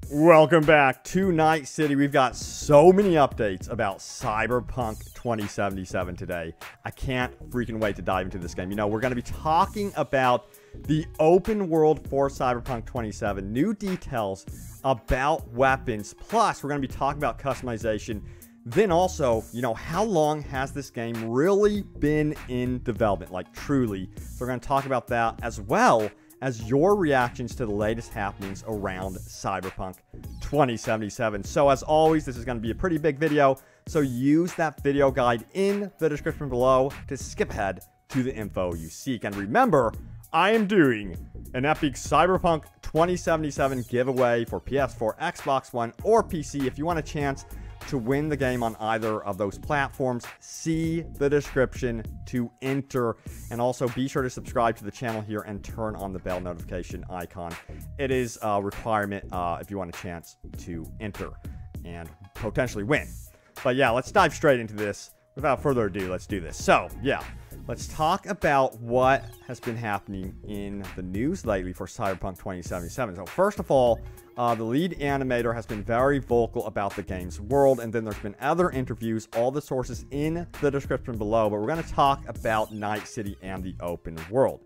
Welcome back to Night City. We've got so many updates about Cyberpunk 2077 today. I can't freaking wait to dive into this game. You know, we're going to be talking about the open world for Cyberpunk 27, new details about weapons, plus we're going to be talking about customization. Then also, you know, how long has this game really been in development? Like, truly. So we're going to talk about that as well as your reactions to the latest happenings around Cyberpunk 2077. So as always, this is going to be a pretty big video, so use that video guide in the description below to skip ahead to the info you seek. And remember, I am doing an epic Cyberpunk 2077 giveaway for PS4, Xbox One, or PC. If you want a chance to win the game on either of those platforms, see the description to enter. And also be sure to subscribe to the channel here and turn on the bell notification icon. It is a requirement if you want a chance to enter and potentially win. But yeah, let's dive straight into this. Without further ado, let's do this. So yeah, let's talk about what has been happening in the news lately for Cyberpunk 2077. So first of all, the lead animator has been very vocal about the game's world, and then there's been other interviews, all the sources in the description below, but we're going to talk about Night City and the open world.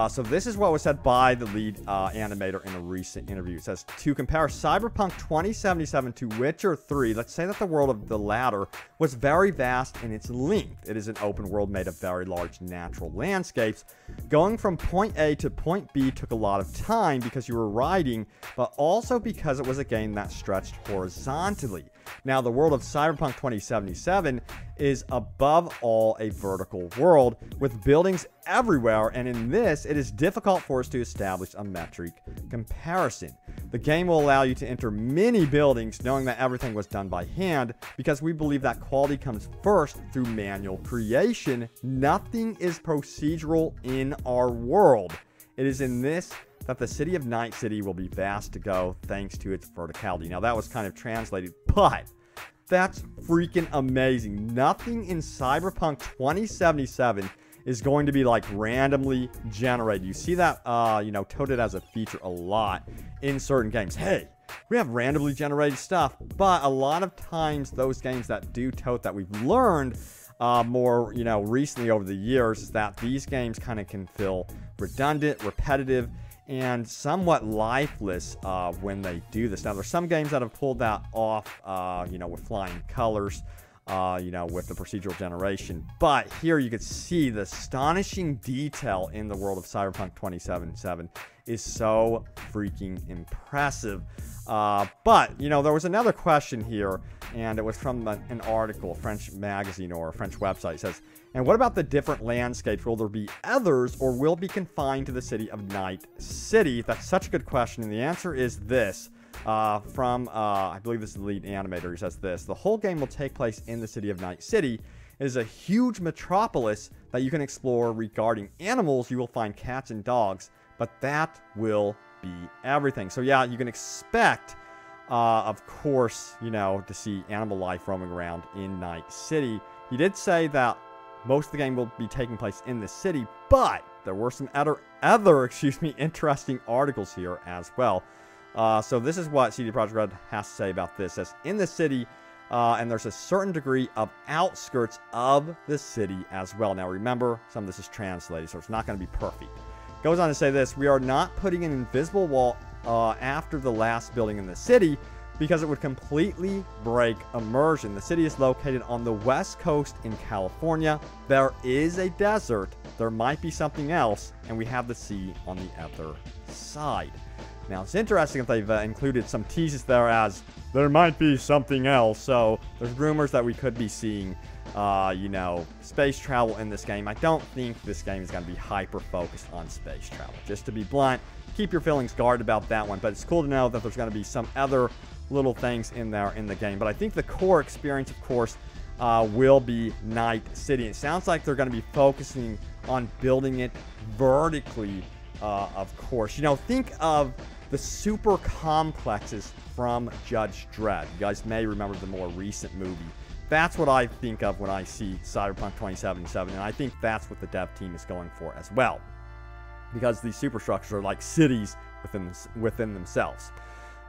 So this is what was said by the lead animator in a recent interview. It says, to compare Cyberpunk 2077 to Witcher 3, let's say that the world of the latter was very vast in its length. It is an open world made of very large natural landscapes. Going from point A to point B took a lot of time because you were riding, but also because it was a game that stretched horizontally. Now, the world of Cyberpunk 2077 is above all a vertical world with buildings everywhere, and in this, it is difficult for us to establish a metric comparison. The game will allow you to enter many buildings knowing that everything was done by hand, because we believe that quality comes first through manual creation. Nothing is procedural in our world. It is in this that the city of Night City will be vast to go thanks to its verticality. Now, that was kind of translated, but that's freaking amazing. Nothing in Cyberpunk 2077 is going to be like randomly generated. You see that, you know, touted as a feature a lot in certain games. Hey, we have randomly generated stuff, but a lot of times those games that do tote that we've learned more, you know, recently over the years is that these games kind of can feel redundant, repetitive, and somewhat lifeless when they do this. Now, there's some games that have pulled that off, you know, with flying colors, you know, with the procedural generation. But here you can see the astonishing detail in the world of Cyberpunk 2077 is so freaking impressive. But, you know, there was another question here, and it was from an article, a French magazine or a French website. It says, and what about the different landscapes? Will there be others, or will it be confined to the city of Night City? That's such a good question, and the answer is this. From, I believe this is the lead animator, he says this. The whole game will take place in the city of Night City. It is a huge metropolis that you can explore. Regarding animals, you will find cats and dogs, but that will be everything. So yeah, you can expect, of course, you know, to see animal life roaming around in Night City. He did say that most of the game will be taking place in the city, but there were some other interesting articles here as well. So this is what CD Projekt Red has to say about this. It says, in the city, and there's a certain degree of outskirts of the city as well. Now remember, some of this is translated, so it's not going to be perfect. Goes on to say this, we are not putting an invisible wall after the last building in the city, because it would completely break immersion. The city is located on the west coast in California. There is a desert. There might be something else, and we have the sea on the other side. Now, it's interesting if they've included some teases there as there might be something else. So there's rumors that we could be seeing, you know, space travel in this game. I don't think this game is going to be hyper-focused on space travel. Just to be blunt, keep your feelings guarded about that one. But it's cool to know that there's going to be some other little things in there in the game. But I think the core experience, of course, will be Night City. It sounds like they're going to be focusing on building it vertically, of course. You know, think of the super complexes from Judge Dredd. You guys may remember the more recent movie. That's what I think of when I see Cyberpunk 2077, and I think that's what the dev team is going for as well. Because these superstructures are like cities within themselves.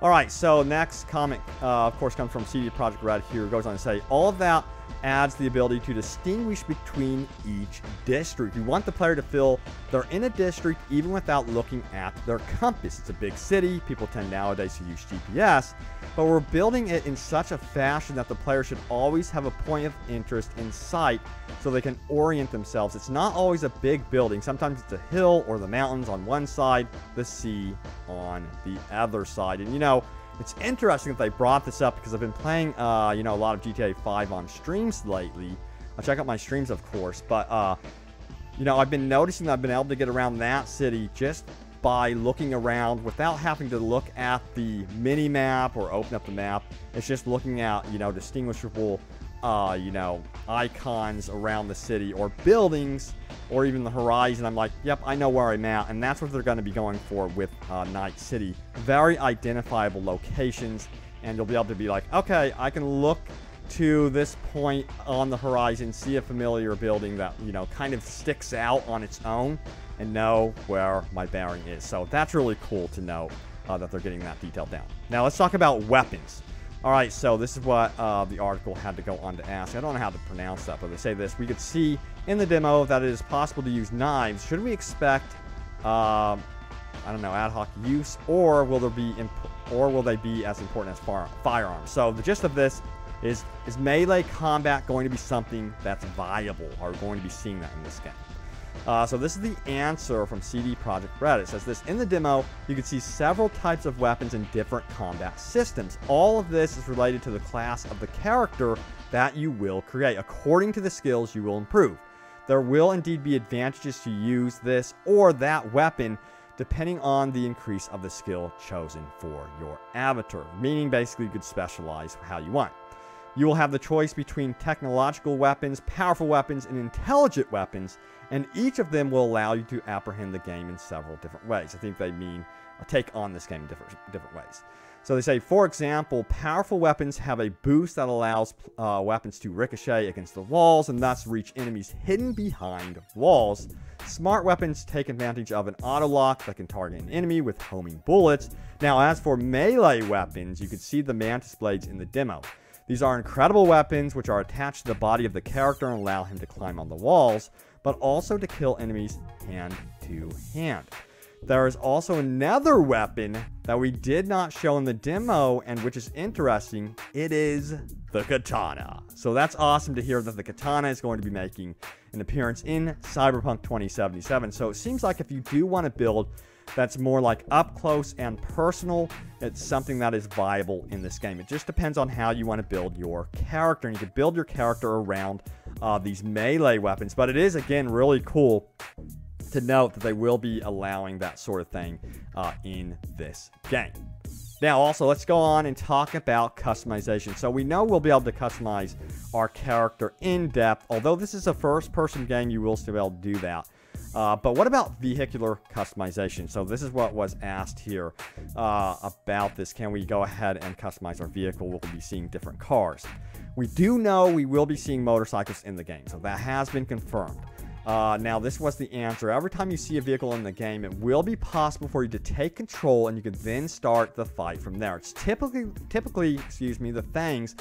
All right, so next comment, of course, comes from CD Projekt Red here. It goes on to say, all of that adds the ability to distinguish between each district. You want the player to feel they're in a district even without looking at their compass. It's a big city. People tend nowadays to use GPS, but we're building it in such a fashion that the player should always have a point of interest in sight so they can orient themselves. It's not always a big building. Sometimes it's a hill or the mountains on one side, the sea on the other side. And, you know, it's interesting that they brought this up because I've been playing, you know, a lot of GTA 5 on streams lately. I'll check out my streams, of course. But, you know, I've been noticing that I've been able to get around that city just by looking around without having to look at the mini-map or open up the map. It's just looking at, you know, distinguishable, you know, icons around the city or buildings or even the horizon. I'm like, yep, I know where I'm at. And that's what they're going to be going for with Night City. Very identifiable locations. And you'll be able to be like, okay, I can look to this point on the horizon, see a familiar building that, you know, kind of sticks out on its own and know where my bearing is. So that's really cool to know that they're getting that detail down. Now let's talk about weapons. All right, so this is what the article had to go on to ask. I don't know how to pronounce that, but they say this. We could see in the demo that it is possible to use knives. Should we expect, I don't know, ad hoc use, or will they be as important as firearms? So the gist of this is melee combat going to be something that's viable? Are we going to be seeing that in this game? So this is the answer from CD Projekt Red. It says this: in the demo, you can see several types of weapons and different combat systems. All of this is related to the class of the character that you will create. According to the skills you will improve, there will indeed be advantages to use this or that weapon depending on the increase of the skill chosen for your avatar. Meaning basically you could specialize how you want. You will have the choice between technological weapons, powerful weapons, and intelligent weapons, and each of them will allow you to apprehend the game in several different ways. I think they mean take on this game in different ways. So they say, for example, powerful weapons have a boost that allows weapons to ricochet against the walls and thus reach enemies hidden behind walls. Smart weapons take advantage of an auto lock that can target an enemy with homing bullets. Now, as for melee weapons, you can see the mantis blades in the demo. These are incredible weapons which are attached to the body of the character and allow him to climb on the walls, but also to kill enemies hand to hand. There is also another weapon that we did not show in the demo, and which is interesting. It is the katana. So that's awesome to hear that the katana is going to be making an appearance in Cyberpunk 2077. So it seems like if you do want to build that's more like up close and personal, it's something that is viable in this game. It just depends on how you want to build your character, and you can build your character around these melee weapons. But it is, again, really cool to note that they will be allowing that sort of thing in this game. Now, also, let's go on and talk about customization. So we know we'll be able to customize our character in depth. Although this is a first-person game, you will still be able to do that. But what about vehicular customization? So this is what was asked here about this. Can we go ahead and customize our vehicle? We'll be seeing different cars. We do know we will be seeing motorcycles in the game, so that has been confirmed. Now, this was the answer. Every time you see a vehicle in the game, it will be possible for you to take control, and you can then start the fight from there. It's typically, excuse me, the things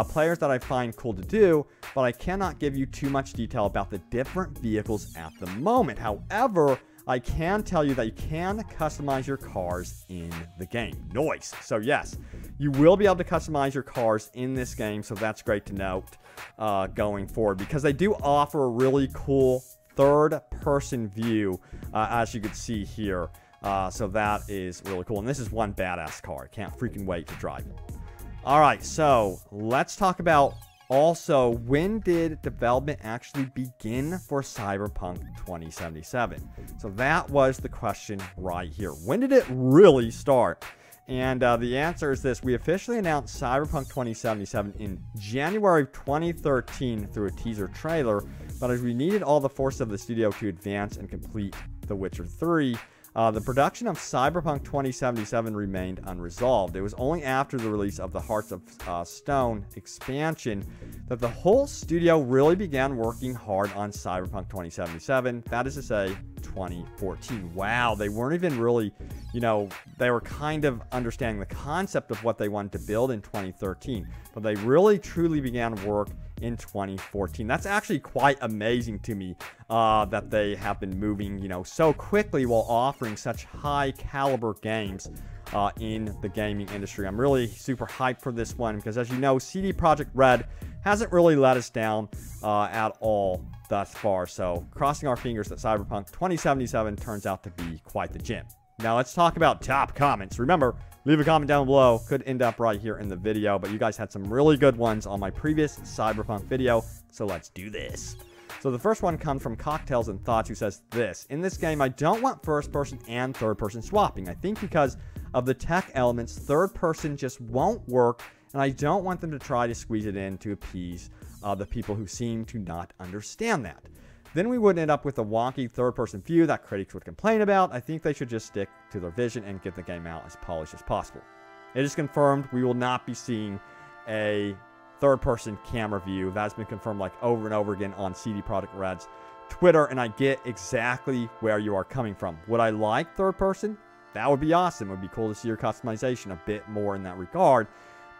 players that I find cool to do, but I cannot give you too much detail about the different vehicles at the moment. However, I can tell you that you can customize your cars in the game. Nice. So yes, you will be able to customize your cars in this game, so that's great to note going forward, because they do offer a really cool third-person view, as you can see here. So that is really cool, and this is one badass car. I can't freaking wait to drive it. All right, so let's talk about also, when did development actually begin for Cyberpunk 2077? So that was the question right here. When did it really start? And the answer is this: we officially announced Cyberpunk 2077 in January 2013 through a teaser trailer, but as we needed all the force of the studio to advance and complete The Witcher 3, the production of Cyberpunk 2077 remained unresolved. It was only after the release of the Hearts of Stone expansion that the whole studio really began working hard on Cyberpunk 2077, that is to say, 2014. Wow, they weren't even really, you know, they were kind of understanding the concept of what they wanted to build in 2013, but they really truly began work in 2014. That's actually quite amazing to me, that they have been moving, you know, so quickly while offering such high caliber games in the gaming industry. I'm really super hyped for this one because, as you know, CD Projekt Red hasn't really let us down at all thus far. So crossing our fingers that Cyberpunk 2077 turns out to be quite the gem. Now let's talk about top comments. Remember, leave a comment down below. Could end up right here in the video, but you guys had some really good ones on my previous Cyberpunk video, so let's do this. So the first one comes from Cocktails and Thoughts, who says this: in this game, I don't want first person and third person swapping. I think because of the tech elements, third person just won't work, and I don't want them to try to squeeze it in to appease the people who seem to not understand that. Then we would end up with a wonky third-person view that critics would complain about. I think they should just stick to their vision and get the game out as polished as possible. It is confirmed we will not be seeing a third-person camera view. That's been confirmed like over and over again on CD Projekt Red's Twitter, and I get exactly where you are coming from. Would I like third-person? That would be awesome. It would be cool to see your customization a bit more in that regard.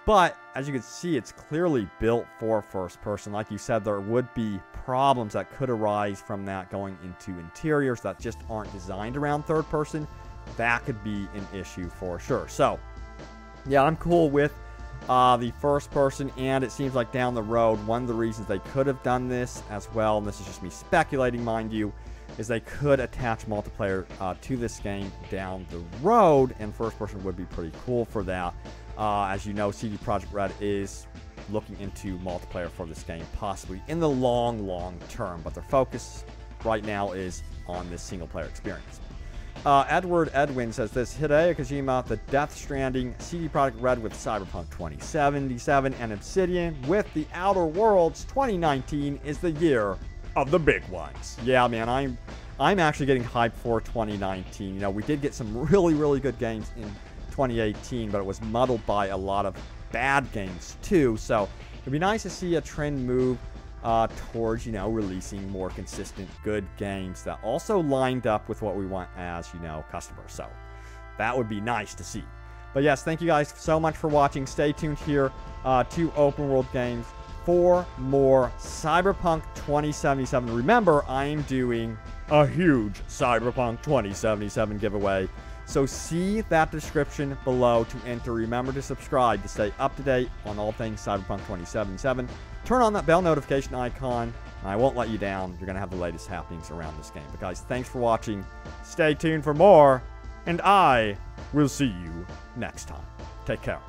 But as you can see, it's clearly built for first person. Like you said, there would be problems that could arise from that going into interiors that just aren't designed around third person. That could be an issue for sure. So, yeah, I'm cool with the first person, and it seems like down the road, one of the reasons they could have done this as well, and this is just me speculating, mind you, is they could attach multiplayer to this game down the road, and first person would be pretty cool for that. As you know, CD Projekt Red is looking into multiplayer for this game, possibly in the long term, but their focus right now is on this single player experience. Edward Edwin says this: Hideo Kojima, the Death Stranding, CD Projekt Red with Cyberpunk 2077, and Obsidian with The Outer Worlds 2019 is the year of the big ones. Yeah, man, I'm actually getting hyped for 2019. You know, we did get some really good games in 2018, but it was muddled by a lot of bad games too. So it'd be nice to see a trend move towards, you know, releasing more consistent good games that also lined up with what we want as, you know, customers. So that would be nice to see. But yes, thank you guys so much for watching. Stay tuned here to Open World Games for more Cyberpunk 2077. Remember, I am doing a huge Cyberpunk 2077 giveaway. So see that description below to enter. Remember to subscribe to stay up to date on all things Cyberpunk 2077. Turn on that bell notification icon, and I won't let you down. You're going to have the latest happenings around this game. But guys, thanks for watching. Stay tuned for more, and I will see you next time. Take care.